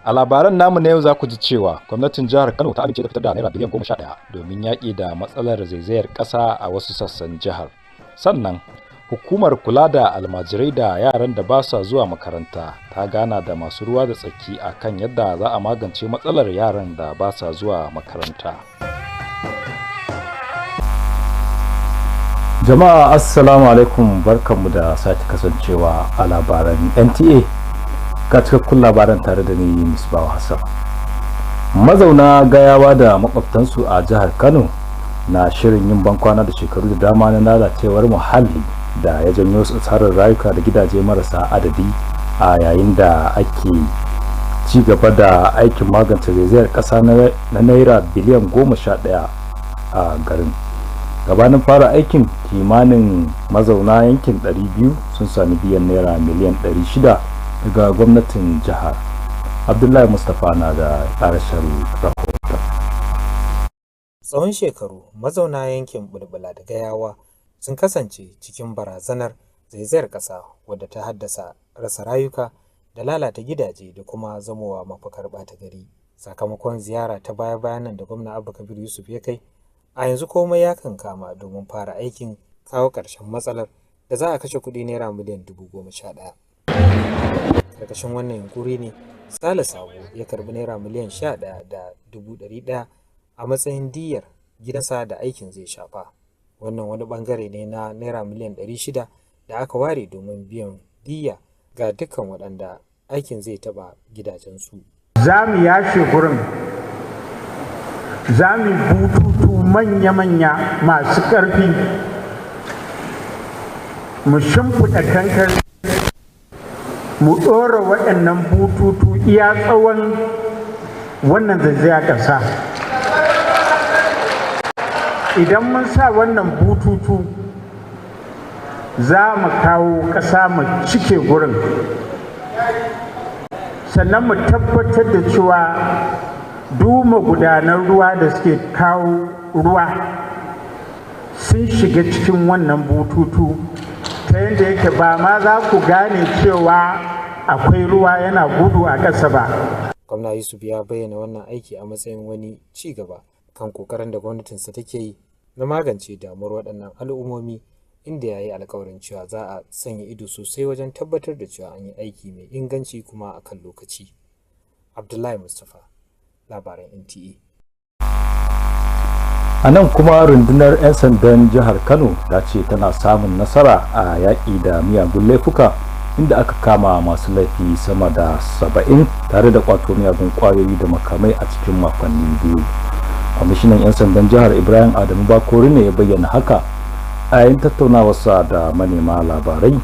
A labaran namu na yau za ku ji cewa gwamnatin jihar Kano ta amince da fitar da naira biliyan 11 domin yaƙi da matsalar zaizayar ƙasa a wasu sassan jihar. Sannan hukumar kula da almajirai da yaran da ba sa zuwa makaranta ta gana da masu ruwa da tsaki akan yadda za a magance matsalar yaran da ba sa zuwa makaranta. Jama'a assalamu alaikum, barkanmu da sake kasancewa a labaran NTA. Ga cikakkun labaran tare da ni Misbahu Hassan. Mazauna Gayawa da makwabtansu a jihar Kano na shirin yin bankwana da shekaru da dama na lalacewar muhalli da ya janyo asarar rayuka da gidaje marasa adadi a yayin da ake ci gaba da aikin magance zaizayar ƙasa na naira biliyan 11 a garin. Gabanin fara aikin, kimanin mazauna yankin 200 sun sami biyan naira miliyan 600 daga gwamnatin jihar. Abdullahi Mustapha na da ƙarshen rahoton. Tsawon shekaru mazauna yankin Bulbula da Gayawa sun kasance cikin barazanar zaizayar ƙasa wadda ta haddasa rasa rayuka da lalata gidaje da kuma zamowa mafakar ɓata gari. Sakamakon ziyara ta baya-bayan nan da gwamna Abba Kabir Yusuf ya kai, a yanzu komai ya kankama domin fara aikin kawo ƙarshen matsalar da za a kashe kuɗi naira miliyan 11,000. Karkashin wannan yunkuri ne Sale Sabo ya karbi naira miliyan 11,100 a matsayin diyyar gidansa da aikin zai shafa. Wannan wani bangare ne na naira miliyan 600 da aka ware domin biyan diyya ga dukkan waɗanda aikin zai taɓa gidajensu. Za mu yashe gurin, za mu bututu manya-manya masu ƙarfi, mu shimfiɗa kankar, mu ɗora waɗannan bututu iya tsawon wannan zaizaya ƙasa. Idan mun sa wannan bututu, za mu kawo ƙasa mu cike gurin, sannan mu tabbatar da cewa duk magudanan ruwa da suke kawo ruwa sun shiga cikin wannan bututu, ta yadda yake ba ma za ku gane cewa akwai ruwa yana gudu a ƙasa ba. Gwamna Yusuf ya bayyana wannan aiki a matsayin wani ci gaba kan kokarin da gwamnatinsa take yi na magance damuwar waɗannan al'ummomi, inda ya yi alkawarin cewa za a sanya ido sosai wajen tabbatar da cewa an yi aiki mai inganci kuma a kan lokaci. Abdullahi Mustapha, labaran NTA. A nan kuma rundunar 'yan sandan jihar Kano ta ce tana samun nasara a yaƙi da miyagun laifuka, inda aka kama masu laifi sama da 70 tare da kwato miyagun ƙwayoyi da makamai a cikin makonni 2. Kwamishinan 'yan sandan jihar Ibrahim Adamu Bakori ne ya bayyana haka a yayin tattaunawarsa da manema labarai,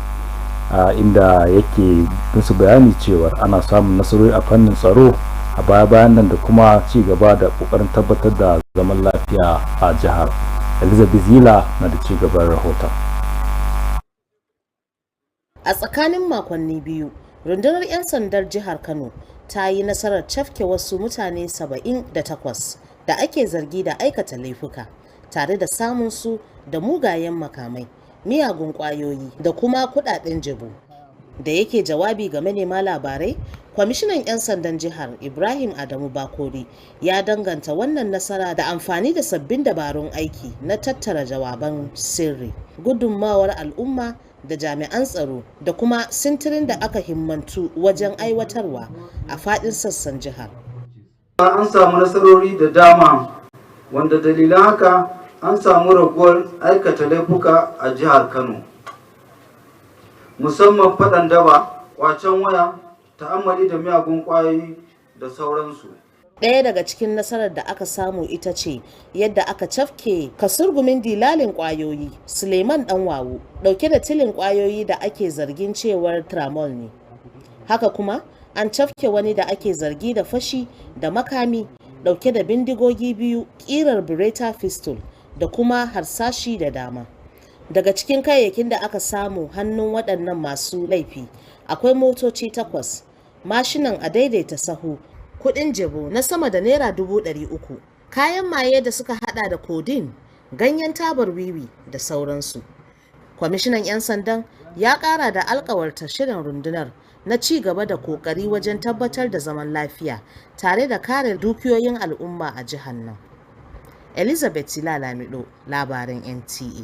inda yake musu bayani cewa ana samun nasarori a fannin tsaro a baya-bayan nan da kuma ci gaba da kokarin tabbatar da zaman lafiya a jihar. Elizabeth Zila na da ci gaban rahoton. A tsakanin makonni biyu, rundunar 'yan sandar jihar Kano ta yi nasarar cafke wasu mutane 78 da ake zargi da aikata laifuka, tare da samun su da mugayen makamai, miyagun kwayoyi da kuma kudaden jabu. Da yake jawabi ga manema labarai, kwamishinan 'yan sandan jihar Ibrahim Adamu Bakori ya danganta wannan nasara da amfani da sabbin dabarun aiki na tattara jawaban sirri, gudunmawar al'umma da jami'an tsaro da kuma sintirin da aka himmantu wajen aiwatarwa a faɗin sassan jihar. An samu nasarori da dama, wanda dalilan haka an samu raguwar aikata laifuka a jihar Kano, musamman faɗan daba, kwacen waya, ta'ammali da miyagun ƙwayoyi da sauransu. Ɗaya daga cikin nasarar da aka samu ita ce yadda aka cafke kasurgumin dilalin ƙwayoyi Suleiman Ɗanwawu, ɗauke da tilin ƙwayoyi da ake zargin cewar tramol ne. Haka kuma an cafke wani da ake zargi da fashi da makami, ɗauke da bindigogi 2 ƙirar Beretta pistol da kuma harsashi da dama. Daga cikin kayayyakin da aka samu hannun waɗannan masu laifi akwai motoci 8, mashinan a daidaita sahu, kuɗin jabo na sama da naira 300,000, kayan maye da suka hada da codeine, ganyen tabar wiwi da sauransu. Kwamishinan 'yan sandan ya ƙara da alkawarta shirin rundunar na ci gaba da kokari wajen tabbatar da zaman lafiya tare da kare dukiyoyin al'umma a jihar nan. Elizabeth Silalamido, labaran NTA.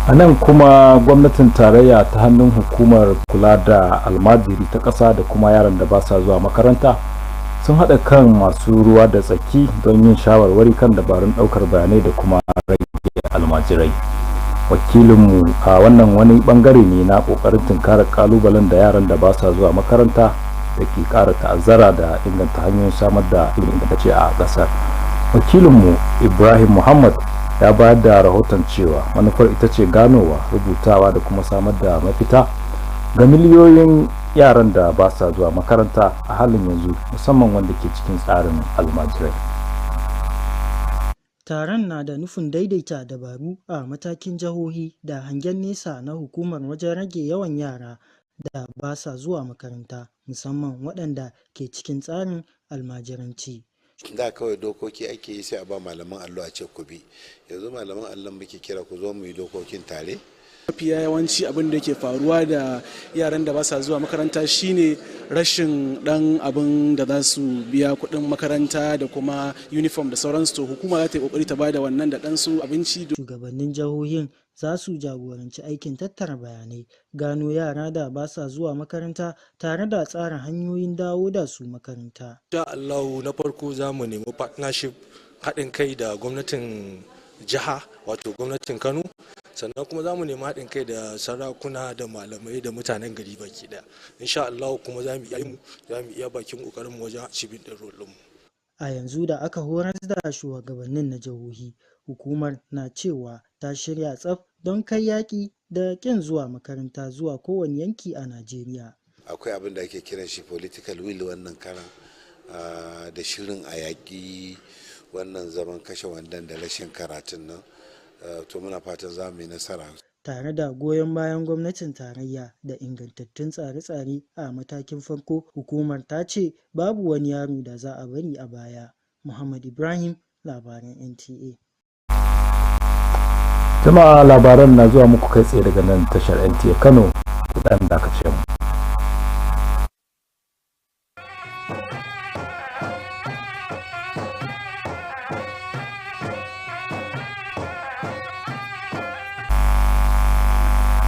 A nan kuma gwamnatin tarayya ta hannun hukumar kula da almajiri ta ƙasa da kuma yaran da ba sa zuwa makaranta sun haɗa kan masu ruwa da tsaki don yin shawarwari kan dabarun ɗaukar bayanai da kuma rage almajirai. Wakilinmu a wannan wani bangare ne na ƙoƙarin tunkarar ƙalubalen da yaran da ba sa zuwa makaranta da ke ƙara ta'azzara da inganta hanyoyin samar da ilimin ingantacce a ƙasar. Wakilinmu Ibrahim Muhammad ya bayar da rahoton cewa manufar ita ce ganowa, rubutawa da kuma samar da mafita ga miliyoyin yaran da ba sa zuwa makaranta a halin yanzu, musamman wanda ke cikin tsarin almajirai. Taron na da nufin daidaita dabaru a matakin jihohi da hangen nesa na hukumar wajen rage yawan yara da ba sa zuwa makaranta, musamman waɗanda ke cikin tsarin almajiranci. Da kawai dokoki ake yi sai a ba malaman allo a ce ku bi, yanzu malaman allon muke kira ku zo mu yi dokokin tare. Mafiya yawanci abin da ke faruwa da yaran da ba sa zuwa makaranta shine rashin dan abin da za su biya kuɗin makaranta da kuma uniform da sauransu. To hukuma za ta yi kokari ta bada wannan da dan su abinci. Shugabannin jihohin za su jagoranci aikin tattara bayanai, gano yara da ba sa zuwa makaranta tare da tsara hanyoyin dawo da su makaranta. Insha Allah, na farko za mu nemi partnership, haɗin kai da gwamnatin jiha, wato gwamnatin Kano, sannan kuma za mu nemi haɗin kai da sarakuna da malamai da mutanen gari baki ɗaya. Insha Allah kuma za mu iya bakin ƙoƙarin mu wajen cibin ɗin rolin. A yanzu da aka horar da shugabannin na jihohi, hukumar na cewa ta shirya tsaf don kai yaƙi da ƙin zuwa makaranta zuwa kowane yanki a Najeriya. Akwai abin da ake kiran shi political will wannan karan da shirin a yaƙi wannan zaman kashe wandan da rashin karatun nan, to muna fatan za mu yi nasara. Tare da goyon bayan gwamnatin tarayya da ingantattun tsare-tsare a matakin farko, hukumar ta ce babu wani yaro da za a bari a baya. Muhammad Ibrahim, labaran NTA. Jama'a, labaran na zuwa muku kai tsaye daga nan tashar NTA Kano, kudan da aka ce mu.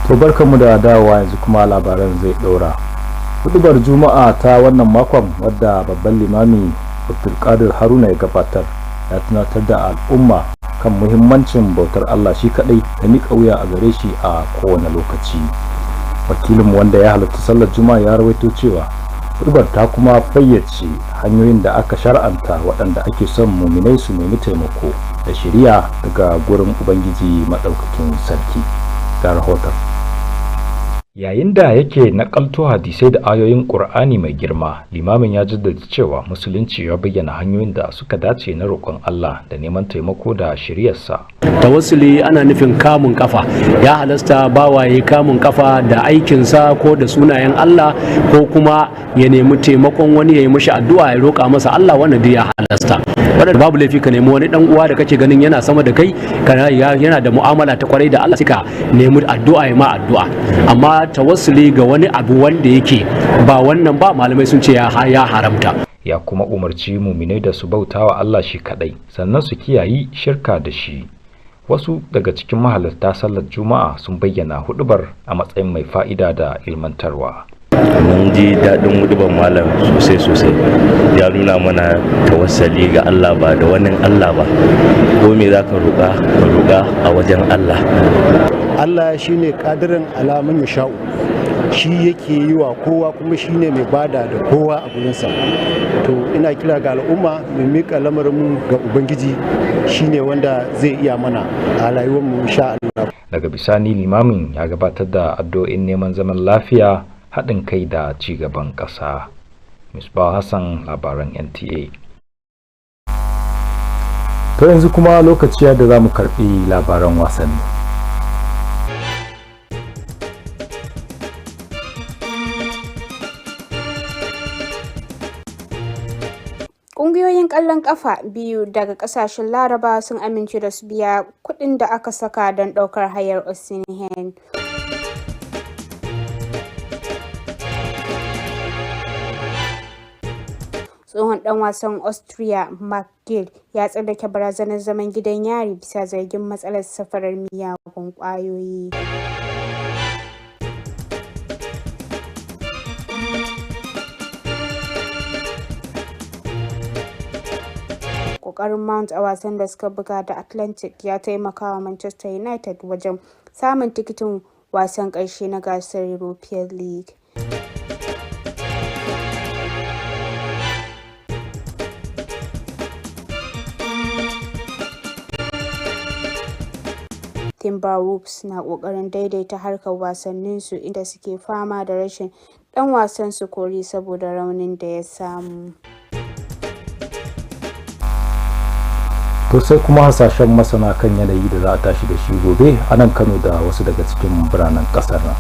To barkanmu da dawowa, yanzu kuma labaran zai ɗora. Hudubar Juma'a ta wannan makon, wadda babban limami Abdulkadir Haruna ya gabatar, ya tunatar da al'umma kan muhimmancin bautar Allah shi kadai da miƙa wuya a gare shi a kowane lokaci. Wakilinmu wanda ya halarci sallar Juma'a ya rawaito cewa hudubar ta kuma fayyace hanyoyin da aka shar'anta waɗanda ake son muminai su nemi taimako da shiriya daga gurin Ubangiji Maɗaukakin Sarki. Ga rahoton. Yayin da yake nakalto hadisai da ayoyin Qur'ani mai girma, limamin ya jaddada cewa musulunci ya bayyana hanyoyin da suka dace na roƙon Allah da neman taimako da shiriyarsa. Tawassuli ana nufin kamun kafa, ya halasta bawaye kamun kafa da aikinsa ko da sunayen Allah, ko kuma ya nemi taimakon wani ya yi mishi addu'a ya roƙa masa Allah, wannan dai ya halasta. Wadanda babu laifi ka nemi wani dan uwa da kake ganin yana sama da kai, yana da mu'amala ta kwarai da Allah, suka nemi addu'a ya ma addu'a. Amma tawassuli ga wani abu wanda yake ba wannan ba, malamai sun ce ya haramta. Ya kuma umarci muminai da su bautawa Allah shi kadai, sannan su kiyayi shirka da shi. Wasu daga cikin mahalarta sallar Juma'a sun bayyana hudubar a matsayin mai fa'ida da ilmantarwa. Mun ji daɗin hudubar malam sosai, ya nuna mana tawassali ga Allah ba da wani Allah ba, ko me za ka roƙa a wajen Allah. Allah shi ne ƙadirin alamun ya sha'u, shi yake yi wa kowa kuma shi ne mai bada da kowa a gurinsa. To ina kira ga al'umma mai miƙa lamarinmu ga Ubangiji, shi ne wanda zai iya mana a rayuwarmu insha Allah. Daga bisani limamin ya gabatar da addu'o'in neman zaman lafiya, haɗin kai da ci gaban ƙasa. Misbah Hassan, labaran NTA. To yanzu kuma lokaci da za mu karɓi labaran wasanni. Ƙungiyoyin ƙwallon ƙafa biyu daga ƙasashen Laraba sun amince da su biya kuɗin da aka saka don ɗaukar hayar Osimhen. Tsohon ɗan wasan Austria McGill ya tsallake barazanar zaman gidan yari bisa zargin matsalar safarar miyagun ƙwayoyi. Ƙoƙarin Mount a wasan da suka buga da Atlantic ya taimaka wa Manchester United wajen samun tikitin wasan ƙarshe na gasar Europa League. Timberwolves na ƙoƙarin daidaita harkar wasanninsu inda suke fama da rashin ɗan wasan su kori saboda raunin da ya samu. To sai kuma hasashen masana kan yanayi da za a tashi da shi gobe a nan Kano da wasu daga cikin biranen ƙasar nan.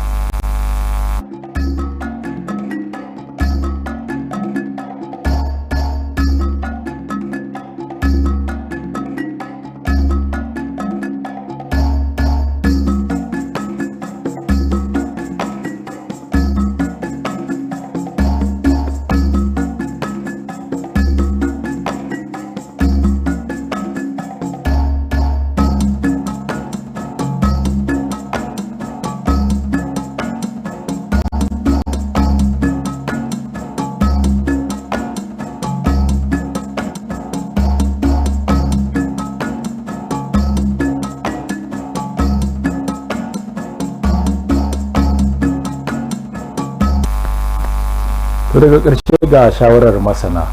To daga ƙarshe ga shawarar masana,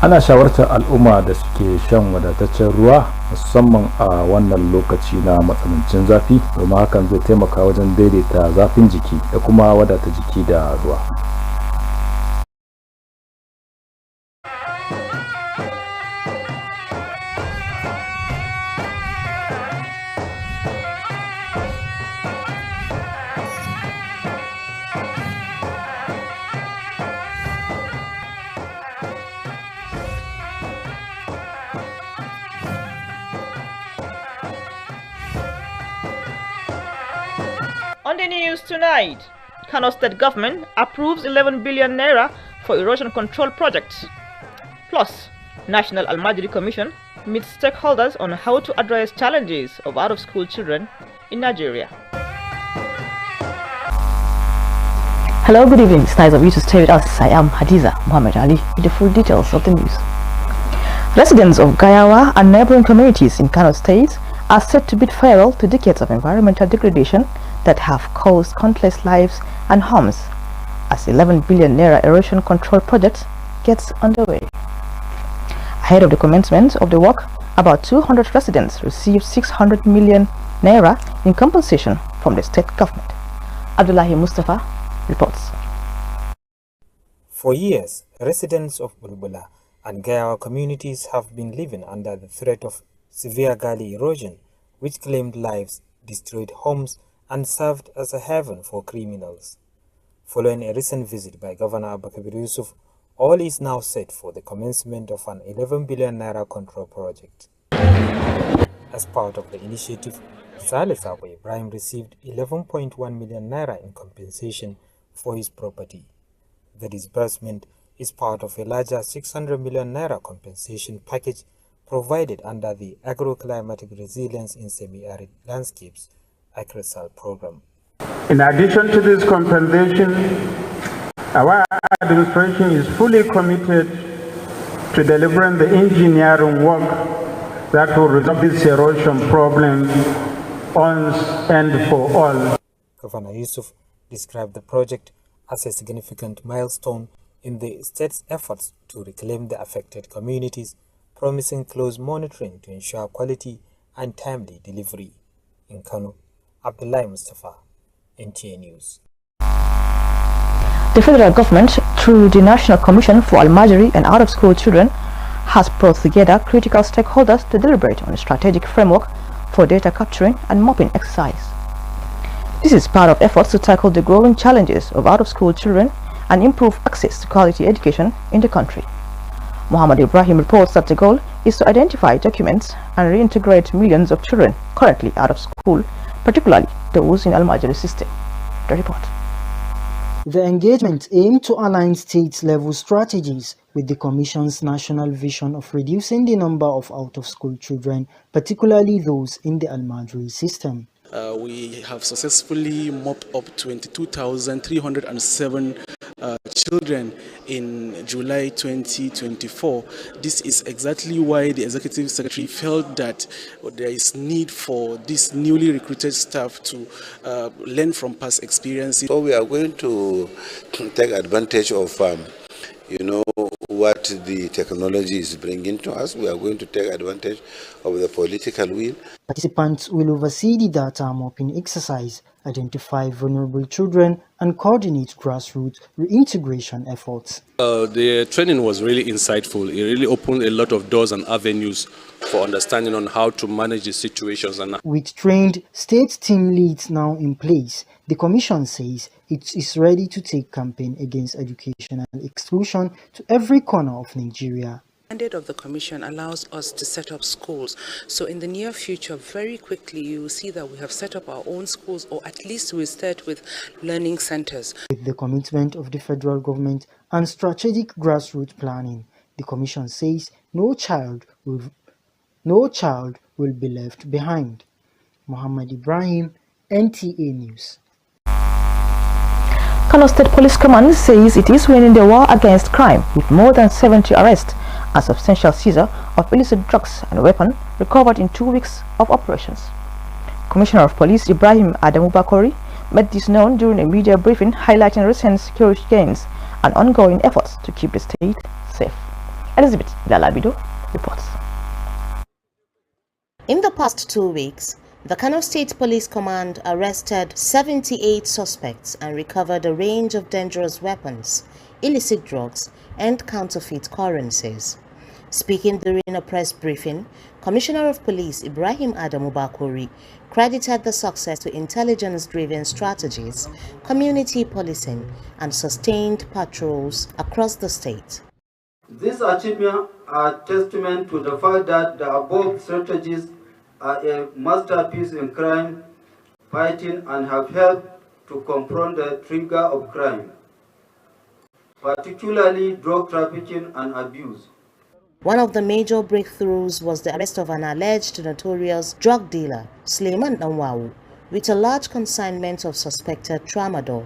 ana shawartar al'umma da suke shan wadataccen ruwa musamman a wannan lokaci na matsanancin zafi domin hakan zai taimaka wajen daidaita zafin jiki da kuma wadata jiki da ruwa. On the news tonight, Kano State government approves 11 billion naira for erosion control projects. Plus, National Almajiri Commission meets stakeholders on how to address challenges of out-of-school children in Nigeria. Hello, good evening. It's nice of you to stay with us. I am Hadiza Muhammad Ali with the full details of the news. Residents of Gayawa and neighboring communities in Kano State are said to bid farewell to decades of environmental degradation that have caused countless lives and harms as 11 billion naira erosion control project gets underway. Ahead of the commencement of the work, about 200 residents received 600 million naira in compensation from the state government. Abdullahi Mustafa reports. For years, residents of Bulbula and Gayawa communities have been living under the threat of severe gully erosion, which claimed lives, destroyed homes, and served as a haven for criminals. Following a recent visit by Governor Abakabir Yusuf, all is now set for the commencement of an 11 billion naira control project. As part of the initiative, Saleh Sabo Ibrahim received 11.1 million naira in compensation for his property. The disbursement is part of a larger 600 million naira compensation package provided under the Agroclimatic Resilience in Semi-Arid Landscapes (AGRISAL) program. In addition to this compensation, our administration is fully committed to delivering the engineering work that will resolve this erosion problem once and for all. Governor Yusuf described the project as a significant milestone in the state's efforts to reclaim the affected communities, promising close monitoring to ensure quality and timely delivery. In Kano, Abdullahi Mustafa, NTA News. The federal government, through the National Commission for Almajiri and Out-of-School Children, has brought together critical stakeholders to deliberate on a strategic framework for data capturing and mapping exercise. This is part of efforts to tackle the growing challenges of out-of-school children and improve access to quality education in the country. Muhammad Ibrahim reports that the goal is to identify, document, and reintegrate millions of children currently out of school, particularly those in Almajiri system. The report. The engagement aimed to align state-level strategies with the Commission's national vision of reducing the number of out-of-school children, particularly those in the Almajiri system. We have successfully mopped up 22,307 children in July 2024. This is exactly why the Executive Secretary felt that there is need for this newly recruited staff to learn from past experiences. So we are going to take advantage of what the technology is bringing to us. We are going to take advantage of the political will. Participants will oversee the data mopping exercise, identify vulnerable children, and coordinate grassroots reintegration efforts. The training was really insightful. It really opened a lot of doors and avenues for understanding on how to manage the situations. With trained state team leads now in place, the Commission says it is ready to take campaign against educational exclusion to every corner of Nigeria. The mandate of the Commission allows us to set up schools. So in the near future, very quickly, you will see that we have set up our own schools, or at least we start with learning centers. With the commitment of the federal government and strategic grassroots planning, the Commission says no child will be left behind. Muhammad Ibrahim, NTA News. Kano State Police Command says it is winning the war against crime with more than 70 arrests and substantial seizure of illicit drugs and weapons recovered in 2 weeks of operations. Commissioner of Police Ibrahim Adamu Bakori made this known during a media briefing highlighting recent security gains and ongoing efforts to keep the state safe. Elizabeth Lalabido reports. In the past 2 weeks, the Kano State Police Command arrested 78 suspects and recovered a range of dangerous weapons, illicit drugs, and counterfeit currencies. Speaking during a press briefing, Commissioner of Police Ibrahim Adamu Bakori credited the success to intelligence-driven strategies, community policing, and sustained patrols across the state. These achievements are testament to the fact that the above strategies are a masterpiece in crime fighting and have helped to confront the trigger of crime, particularly drug trafficking and abuse. One of the major breakthroughs was the arrest of an alleged notorious drug dealer, Suleiman Danwawu, with a large consignment of suspected tramadol.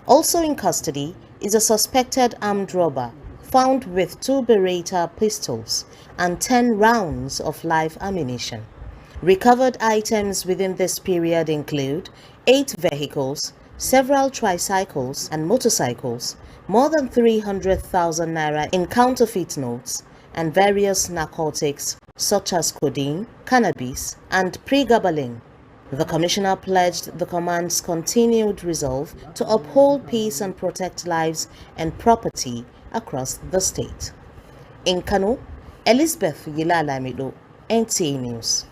Also in custody is a suspected armed robber found with 2 Beretta pistols and 10 rounds of live ammunition. Recovered items within this period include 8 vehicles, several tricycles and motorcycles, more than 300,000 naira in counterfeit notes, and various narcotics such as codeine, cannabis, and pregabalin. The Commissioner pledged the Command's continued resolve to uphold peace and protect lives and property across the state. In Kano, Elizabeth Yilalamido, NTA News.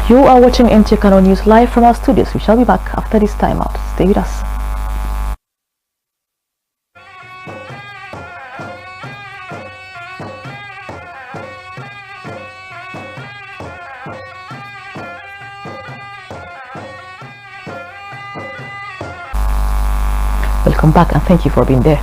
You are watching NTA Kano News live from our studios. We shall be back after this time out. Stay with us. Welcome back and thank you for being there.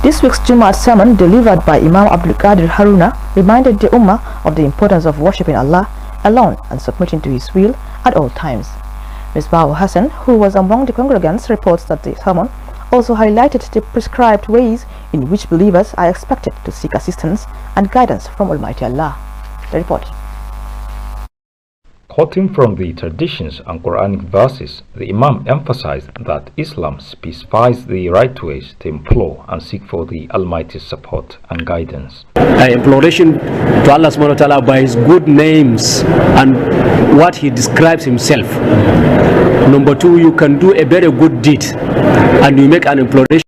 This week's Jummah sermon delivered by Imam Abdul Qadir Haruna reminded the Ummah of the importance of worshipping Allah alone and submitting to His will at all times. Ms. Bahu Hassan, who was among the congregants, reports that the sermon also highlighted the prescribed ways in which believers are expected to seek assistance and guidance from Almighty Allah. The report. Quoting from the traditions and Quranic verses, the Imam emphasized that Islam specifies the right ways to implore and seek for the Almighty's support and guidance. Imploration to Allah subhanahu wa ta'ala by His good names and what He describes Himself. Number 2, you can do a very good deed and you make an imploration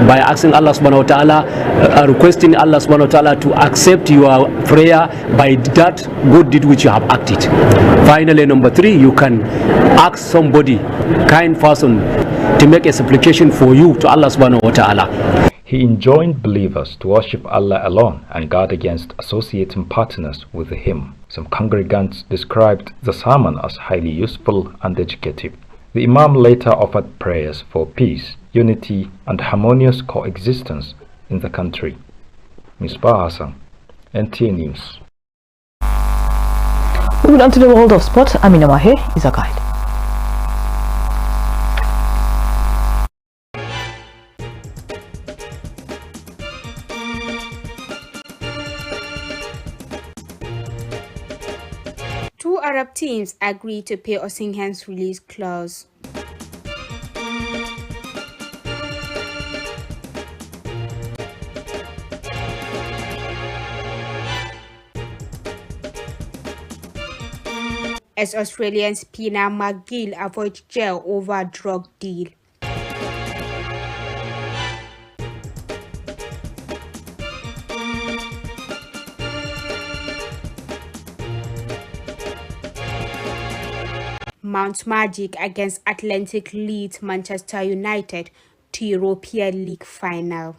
by asking Allah subhanahu wa ta'ala, requesting Allah subhanahu wa ta'ala to accept your prayer by that good deed which you have acted. Finally, number 3, you can ask somebody, kind person, to make a supplication for you to Allah subhanahu wa ta'ala. He enjoined believers to worship Allah alone and guard against associating partners with Him. Some congregants described the sermon as highly useful and educative. The Imam later offered prayers for peace, unity, and harmonious coexistence in the country. Misbah Hassan, NTA News. Moving on to the world of sport, Amina Mahe is a guide. Two Arab teams agreed to pay Osimhen's release clause. As Australian spinner McGill avoids jail over drug deal. Mount Magic against Atlantic leads Manchester United to European League final.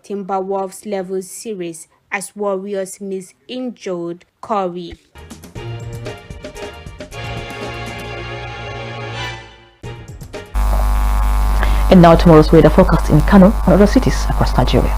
Timberwolves level series as Warriors miss injured Curry. And now tomorrow's weather forecast in Kano and other cities across Nigeria.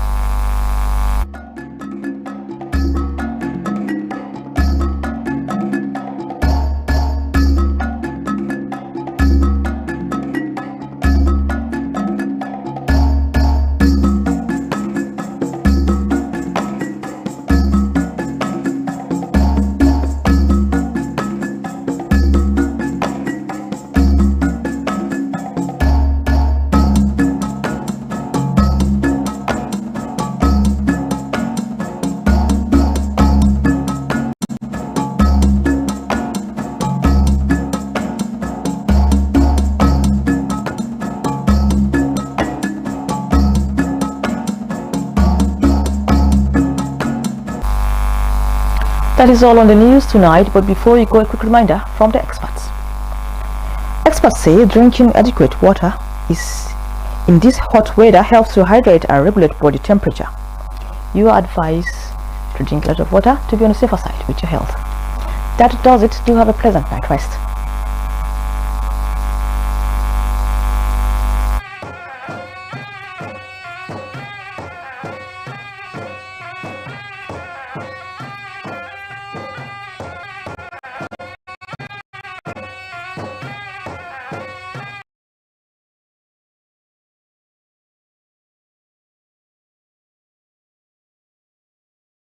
That is all on the news tonight, but before you go, a quick reminder from the experts. Experts say drinking adequate water in this hot weather helps to hydrate and regulate body temperature. You are advised to drink a lot of water to be on the safer side with your health. That does it. Do have a pleasant night rest.